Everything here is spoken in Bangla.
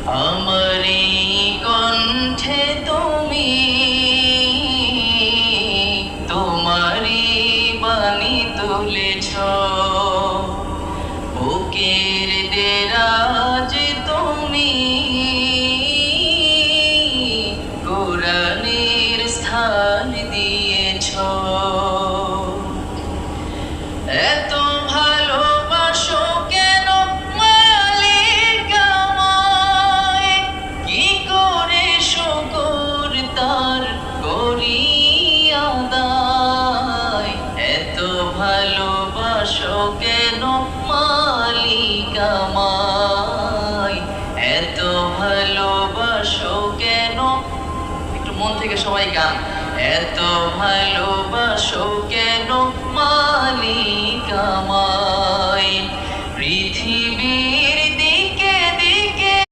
আমারি কণ্ঠে তুমি তোমারি বাণী তুলেছ, বুকের দেরাজ তুমি কোরআনের স্থান দিয়েছ। এত ভালোবাসো কেন মালিক আমায়, কি করে শুকর তার করি আদায়। এত ভালোবাসো কেন মালিক আমায়, এত ভালোবাসো কেন। একটু মন থেকে সবাই গান। এত ভালোবাসো কেন মালিক আমায়, পৃথিবী